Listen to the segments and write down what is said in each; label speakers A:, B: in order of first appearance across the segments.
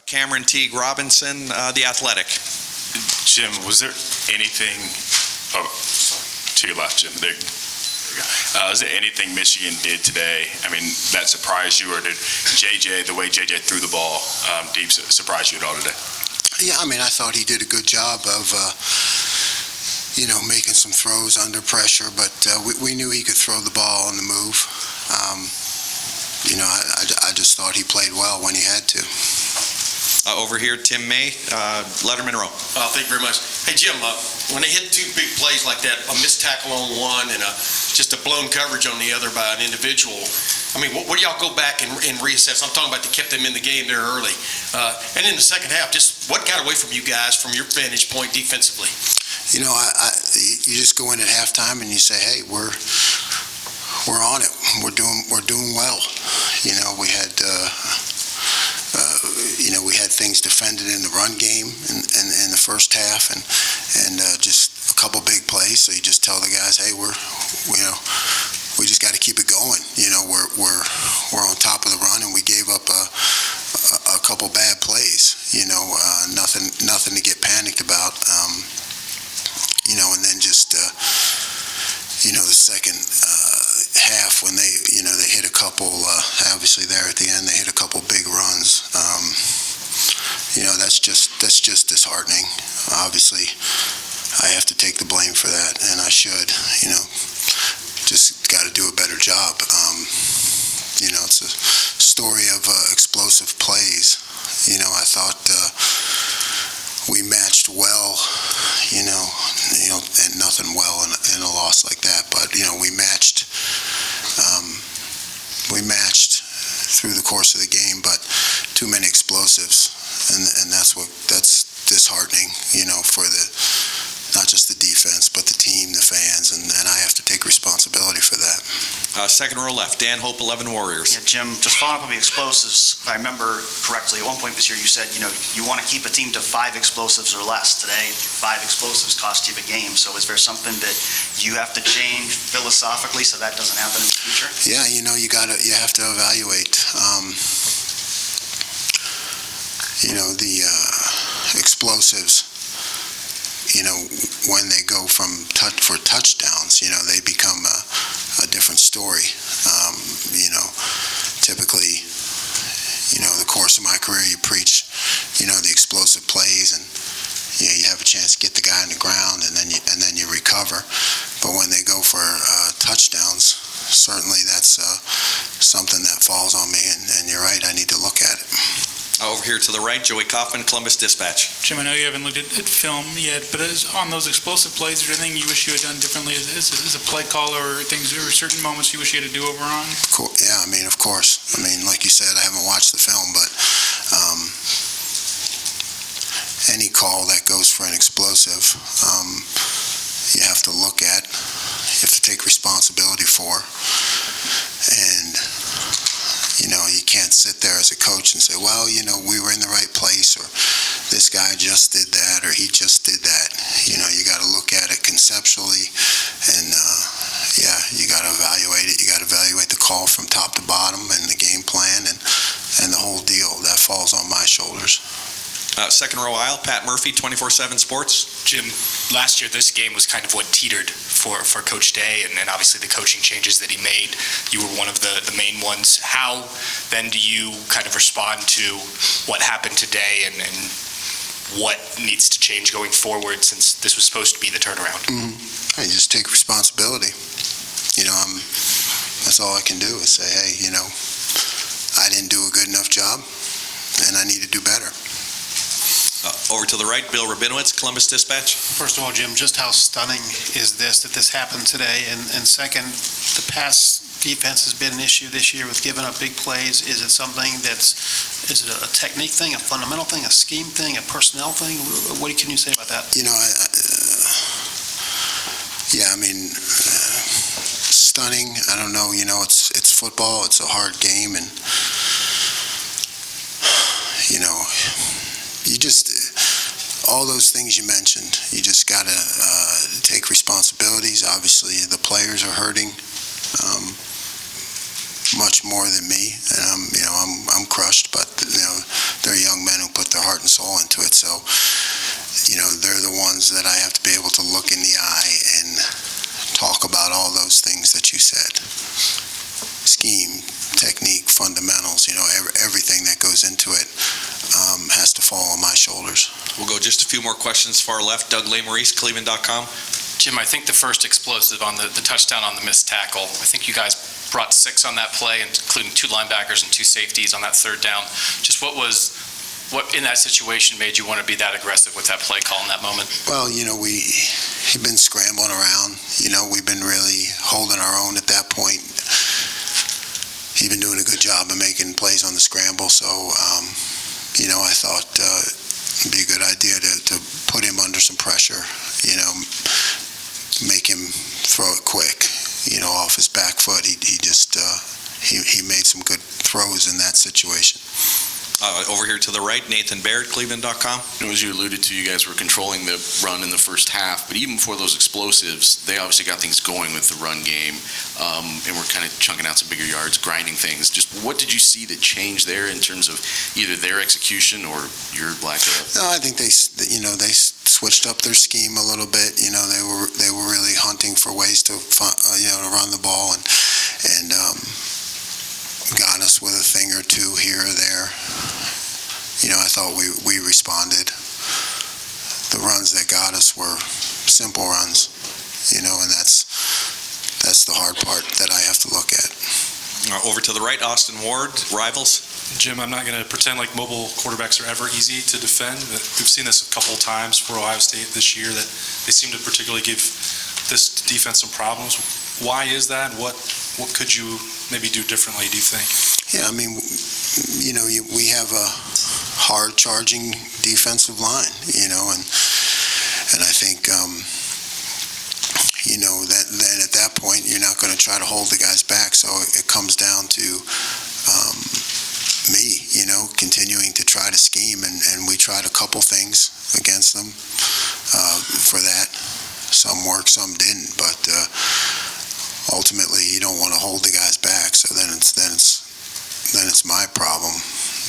A: Cameron Teague Robinson, The Athletic.
B: Jim, was there anything, to your left, Jim, there you go. Was there anything Michigan did today, that surprised you, or did the way JJ threw the ball, surprise you at all today?
C: Yeah, I thought he did a good job of, making some throws under pressure, but we knew he could throw the ball on the move. I just thought he played well when he had to.
A: Over here, Tim May, Letterman Row.
D: Thank you very much. Hey, Jim, when they hit two big plays like that, a missed tackle on one and just a blown coverage on the other by an individual, what do y'all go back and reassess? I'm talking about they kept them in the game there early. And in the second half, just what got away from you guys from your vantage point defensively?
C: You just go in at halftime and you say, hey, we're on it. We're doing well. We had things defended in the run game in the first half, and just a couple big plays. So you just tell the guys, hey, we just got to keep it going. We're on top of the run, and we gave up a couple bad plays. Nothing to get panicked about. And then just the second half when they hit a couple. Obviously, there at the end, they hit a couple big runs. That's just disheartening. Obviously, I have to take the blame for that, and I should. Just got to do a better job. It's a story of explosive plays. I thought we matched well. And nothing well in a loss like that. But we matched through the course of the game, but too many explosives, and that's disheartening. For not just the defense, but the team, the fans, and I have to take responsibility for that.
A: Second row left, Dan Hope, 11 Warriors.
E: Yeah, Jim, just following up on the explosives, if I remember correctly, at one point this year you said, you want to keep a team to 5 explosives or less. Today, 5 explosives cost you the game. So is there something that you have to change philosophically so that doesn't happen in the future?
C: Yeah, you have to evaluate. The explosives. When they go for touchdowns, they become a different story. Typically, the course of my career, you preach, the explosive plays, and you have a chance to get the guy on the ground, and then you recover. But when they go for touchdowns, certainly that's something that falls on me, and you're right, I need to look at it.
A: Over here to the right, Joey Kaufman, Columbus Dispatch.
F: Jim, I know you haven't looked at film yet, but on those explosive plays, is there anything you wish you had done differently as a play caller, or certain moments you wish you had to do over on?
C: Cool. Yeah, of course. Like you said, I haven't watched the film, but any call that goes for an explosive, you have to look at, you have to take responsibility for, and you can't sit there as a coach and say, well, we were in the right place, or this guy just did that, or he just did that. You got to look at it conceptually, and you got to evaluate it. You got to evaluate the call from top to bottom and the game plan and the whole deal. That falls on my shoulders.
A: Second row aisle, Pat Murphy, 24/7 Sports.
G: Jim, last year this game was kind of what teetered for Coach Day, and obviously the coaching changes that he made. You were one of the main ones. How then do you kind of respond to what happened today, and what needs to change going forward, since this was supposed to be the turnaround?
C: I just take responsibility. That's all I can do is say, hey, I didn't do a good enough job, and I need to do better.
A: Over to the right, Bill Rabinowitz, Columbus Dispatch.
H: First of all, Jim, just how stunning is this that this happened today? And second, the pass defense has been an issue this year with giving up big plays. Is it something is it a technique thing, a fundamental thing, a scheme thing, a personnel thing? What can you say about that?
C: Stunning. I don't know. It's football. It's a hard game, and you just, all those things you mentioned, you just got to take responsibilities. Obviously, the players are hurting. much more than me, and I'm crushed, but they're young men who put their heart and soul into it, so they're the ones that I have to be able to look in the eye and talk about all those things that you said. Scheme, technique, fundamentals, everything that goes into it has to fall on my shoulders.
A: We'll go just a few more questions far left. Doug Lesmerises, Cleveland.com.
I: Jim, I think the first explosive on the touchdown on the missed tackle, I think you guys brought 6 on that play, including 2 linebackers and 2 safeties on that third down. Just what in that situation made you want to be that aggressive with that play call in that moment?
C: Well, we've been scrambling around. We've been really holding our own at that point. He's been doing a good job of making plays on the scramble, so, I thought it'd be a good idea to put him under some pressure, make him throw it quick, off his back foot. He made some good throws in that situation.
A: Over here to the right, Nathan Baird, Cleveland.com.
J: As you alluded to, you guys were controlling the run in the first half, but even before those explosives, they obviously got things going with the run game, and we're kind of chunking out some bigger yards, grinding things. Just what did you see that changed there in terms of either their execution or your lack of?
C: No, I think they switched up their scheme a little bit. They were really hunting for ways to run the ball and got us with a thing or two here or there. I thought we responded. The runs that got us were simple runs, and that's the hard part that I have to look at.
A: Over to the right, Austin Ward, Rivals.
K: Jim, I'm not going to pretend like mobile quarterbacks are ever easy to defend. We've seen this a couple of times for Ohio State this year, that they seem to particularly give this defense some problems. Why is that? What could you maybe do differently, do you think?
C: Yeah, we have a hard charging defensive line, and I think, that then at that point, you're not going to try to hold the guys back. So it comes down to me, continuing to try to scheme, and we tried a couple things against them for that. Some worked, some didn't, but ultimately you don't want to hold the guys back. So then it's my problem.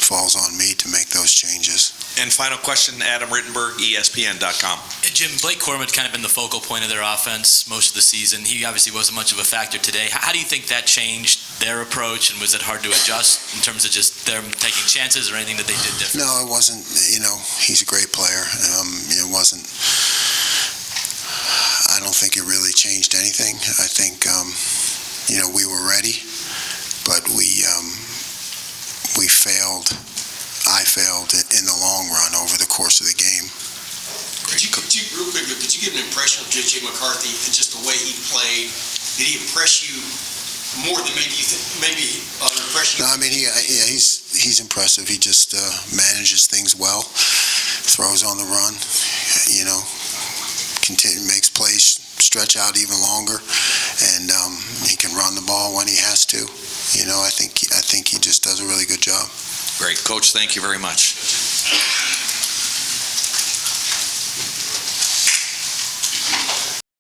C: It falls on me to make those changes.
A: And final question, Adam Rittenberg, ESPN.com.
L: Jim, Blake Corum had kind of been the focal point of their offense most of the season. He obviously wasn't much of a factor today. How do you think that changed their approach, and was it hard to adjust in terms of just them taking chances or anything that they did different?
C: No, it wasn't. He's a great player. It wasn't. I don't think it really changed anything. I think, we were ready, but we failed. I failed in the long run over the course of the game.
D: Real quickly, did you get an impression of J.J. McCarthy and just the way he played? Did he impress you more than maybe you think? Maybe impress you?
C: No, he's impressive. He just manages things well, throws on the run, makes plays stretch out even longer, and he can run the ball when he has to. I think he just does a really good job.
A: Great. Coach, thank you very much.